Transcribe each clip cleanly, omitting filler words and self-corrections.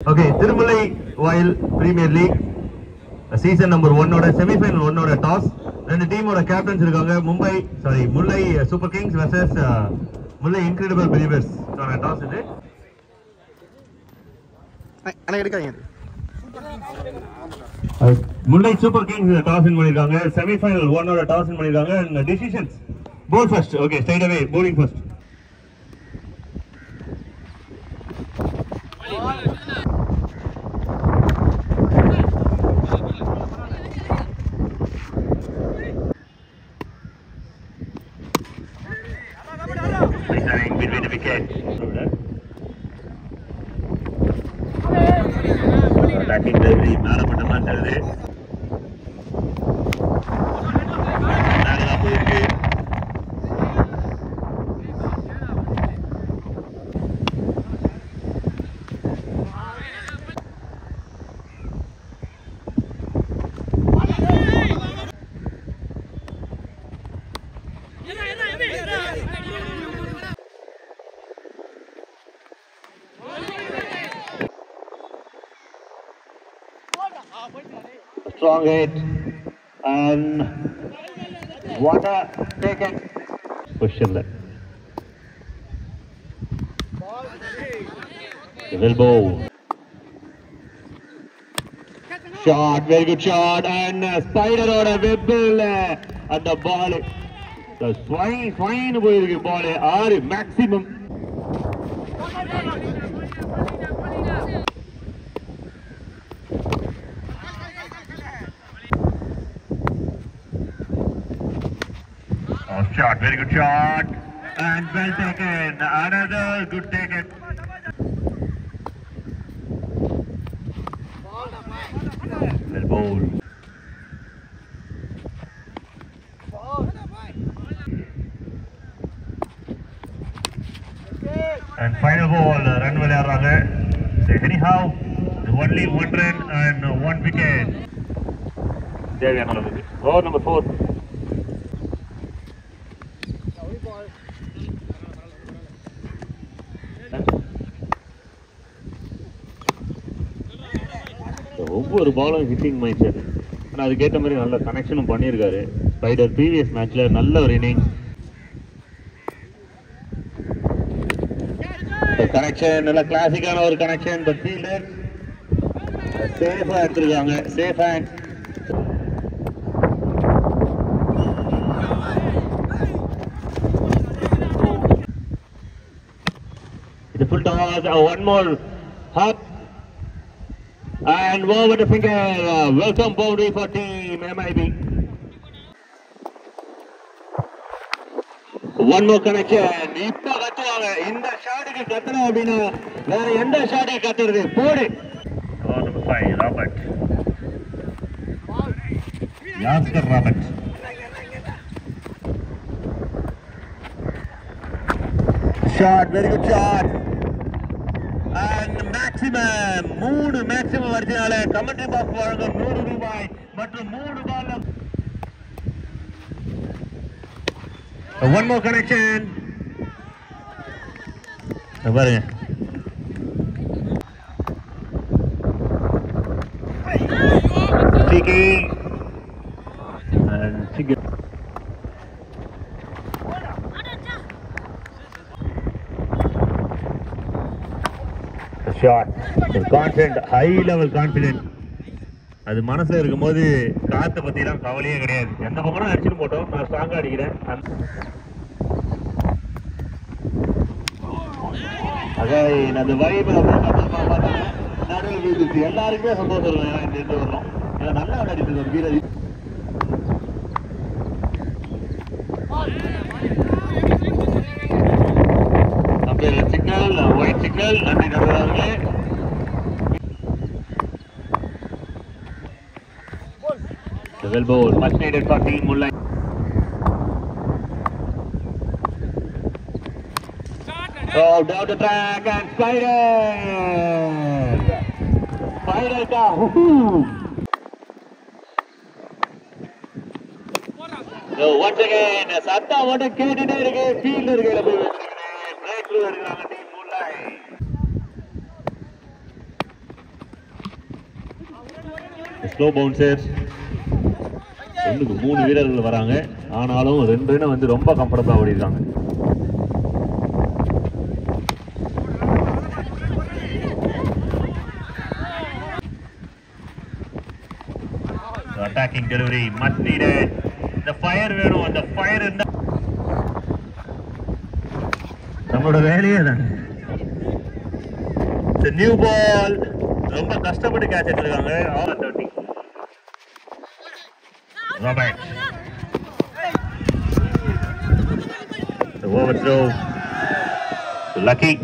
Okay, Tirumallai Wild Premier League season number 1 oda semi-final 1 oda toss. Then the team oda captains irukanga Mullai Super Kings versus Mullai Incredible Believers. So na toss idu. ana edukanga. Mullai Super Kings toss in pannirukanga. Semi-final 1 oda toss in pannirukanga and decisions. Bowl first. Okay, straight away bowling first. Between the wickets. Attacking delivery, Naramatama delivery. Strong hit and water taken. Question that. Elbow. Shot, very good shot, and spider or a wibble at the ball. The fine ball, are maximum. Shot, very good shot, and well taken. Another good taken. Well bowled. And final ball, run vilayaranga. So anyhow, only 1 run and 1 wicket. There we are. Over number 4. ஒவ்வொரு பாலும் hitting mind set. ஆனால் அதுக்கேற்ற மாதிரி நல்ல கனெக்ஷனும் பண்ணியிருக்காரு spider. Previous மேட்ச்சில் நல்ல ஒரு இன்னிங்ஸ் கனெக்ஷன், நல்ல கிளாசிக்கான ஒரு கனெக்ஷன். பட் ஃபீல்டர் சேஃபாக எடுத்துருக்காங்க, சேஃப் ஹேண்ட். இது full toss, one more hop and over the finger. Welcome boundary for team MIB. One more connection. இப்ப கத்துவாங்க. இந்த ஷாட்டுக்கு கத்தணும் அப்படின்னா வேற எந்த ஷாட்டுக்கு கத்துறது? போடு. Number 5, Robert. Yasker Robert. Shot, very good shot. And maximum 3 maximum வருதுனால கமெண்ட்ரி பாக்ஸ் வழங்கும் 100 ரூபாய் மற்றும் 3 பால். One more connection. பாருங்க, Tiki and Tiki. Shot, confident, high level confident. அது மனசுல இருக்கும்போது காத்தை பத்திலாம் கவலையே கிடையாது. எந்த பக்கம் அடிச்சுட்டு போட்டோம், நான் ஸ்ட்ராங்கா அடிக்கிறேன். அந்த வைப் எல்லாருக்குமே சந்தோஷம் இருக்கும். இந்த வரணும் நல்லா விளையாடிட்டு ஒரு வீரர். Signal, white signal. நன்றி நண்பர்களே. Well bowled, much needed for team Mullai. So down the track and spider ka so once again satta oda ketide irukku fielder kela poi break through edukanga team Mullai. Slow bouncer. ஒன்றுக்கு 3 வீரர்கள் வராங்க. ஆனாலும் 2 run வந்து ரொம்ப கம்ஃபர்டபுளாக ஓடிருக்காங்க. Attacking delivery much needed. The fire வேணும். அந்த fire இருந்தா நம்மளோட வேலையே தான். The new ball ரொம்ப கஷ்டப்பட்டு கேட்ச் எடுத்துருக்காங்க. all 30. Robert. The overthrow. Lucky.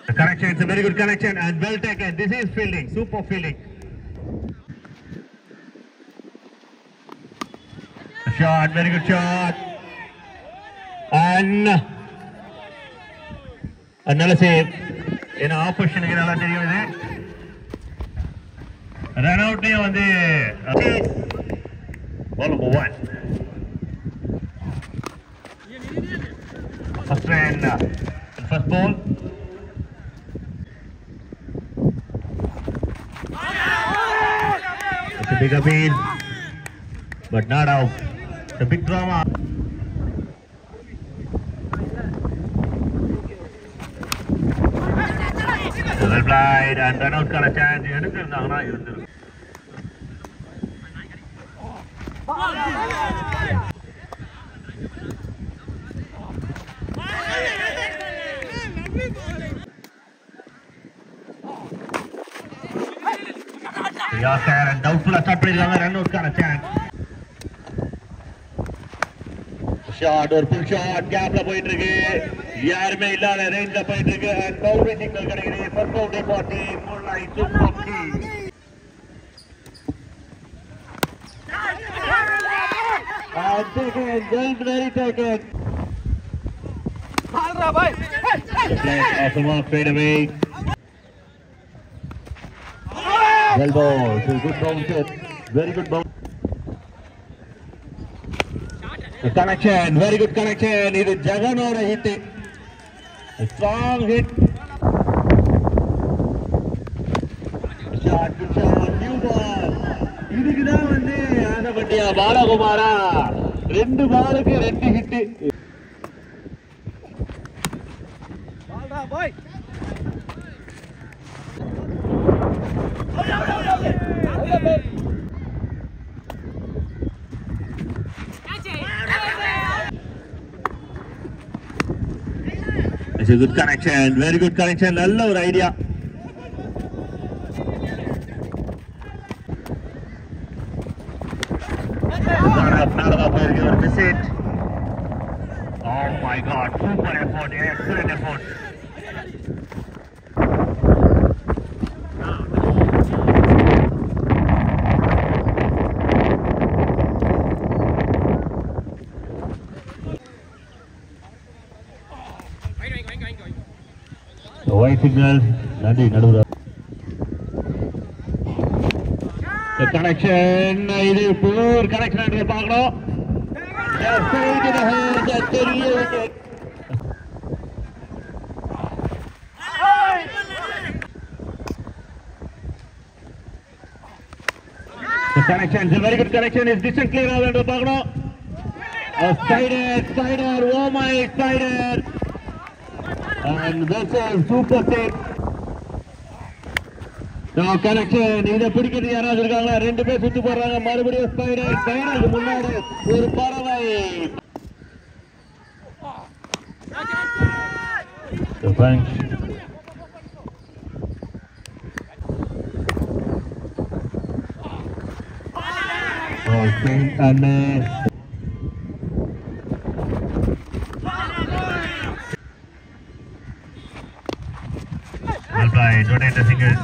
The connection, it's a very good connection and well taken. This is fielding, super fielding. A shot, very good shot. And another save. In opposition, run out on the ball number 1. First run, first ball. It's a big appeal, but not out. It's a big drama. Well played and run out got a chance. Yaskar and doubtful start பண்ணிருக்காங்க. run out got a chance. Shot or pull shot gapல போயிட்டு இருக்கு. யாருமே இல்லாத ரேஞ்ச்ல போயிட்டு இருக்கு. and boundary signal கிடைக்குது. first boundary for team Mullai Super Kings. And taken, very taken. Ball bhai. Off the mark, fade away. Well ball, good bounce, very good bounce. The connection, very good connection. It is Jagan or a hit. A strong hit. Shot, good shot, new ball. இதுக்குதா வந்து ஆனபட்டியா பாலகுமாரா 2 பாலுக்கு 2 hit. பால்டா பாய். It's a good connection, very good connection. நல்ல ஒரு idea. Miss it. Oh my God, super effort, excellent effort. The white signal, Nandi Nadura. The connection, இது poor connection என்று பார்க்கணும். Just straight in the hole, just பெரிய wicket. The connection is a very good connection. Is distant clear என்று பார்க்கணும். A spider, oh my spider. And that's a super save. Now connection, இத பிடிக்கிறது யாராவது இருக்காங்களா? 2 பேர் சுத்தி போறாங்க. மறுபடியும் ஸ்பைடருக்கு முன்னாடி ஒரு பறவை. The bench. Okay, and well played, rotate the fingers.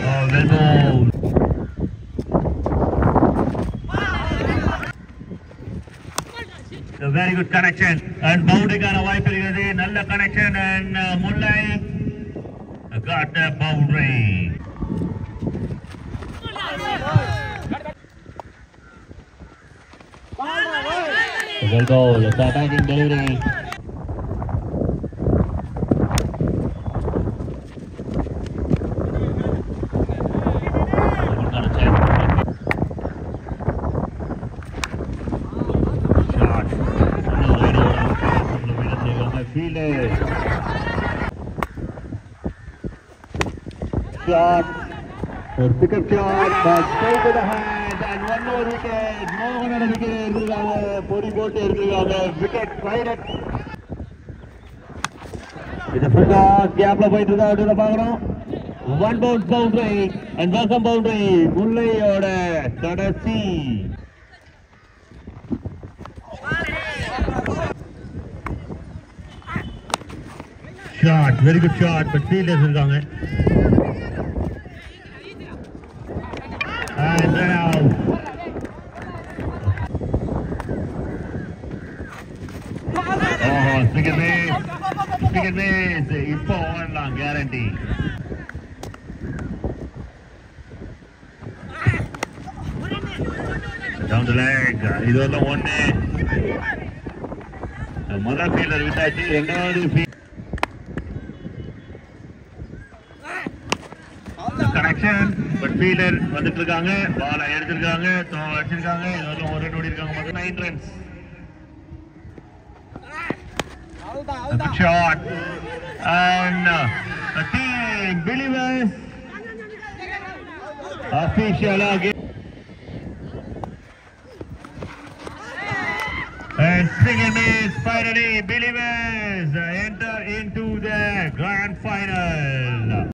Oh, well moved. A very good connection and boundary kana wipe irukadhu. Nalla connection and Mullai got the boundary. Well goal. It's attacking delivery. Shot, or pickup shot, but straight to the hand, and one more wicket. No one wicket. Pori bote wicket right at. It's a full toss. Gap la poi through the background. One bounce boundary and welcome boundary. Mullai oda Kadasi. Shot, very good shot, but fielders irukanga. And then out. Oh, stick and miss. Ipo one long guarantee. Down the leg. This is the one day. The mother fielder with that field. Connection, but fielder வந்துட்டு இருக்காங்க, பால் எடுத்துட்டாங்க, அடிச்சிருக்காங்க, இதெல்லாம் ஒரு நோடி இருக்காங்க, மொத்தம் 9 runs. A good shot and a team believers official again and second is finally believers enter into the grand final.